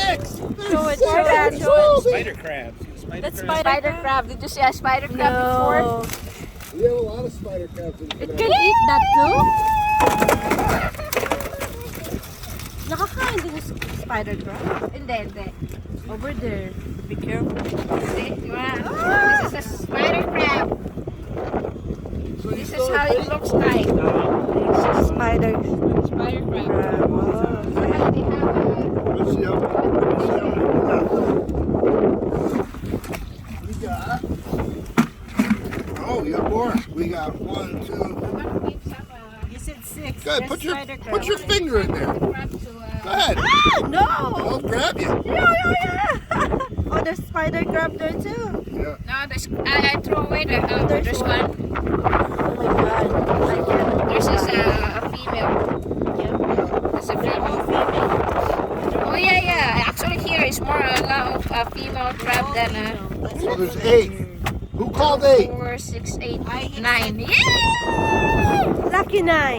six. Show it, There's show seven. it, show it. Spider crab. See the spider That's crab? spider crab. Did you see a spider crab before? We have a lot of spider crabs in It the can eat that too? Nakakain din yung spider crab. Hindi. Over there. Be careful. Wow. This is a spider crab. So This is how it looks like. Spider Spider crab. crab. Oh. Let's see how we got. Oh, you got more. We got 1, 2. You said 6. Go ahead, put your finger in there. Go ahead. Ah, no! I'll grab you. Yeah. Oh, there's spider crab there too. Yeah. No, I throw away there's one. Oh my god. I can't. This is a female. It's a female. Oh yeah. Actually, here is more a lot of female crab than So there's 8. Who called 8? 4, 6, 8, 9. Yeah! Lucky 9.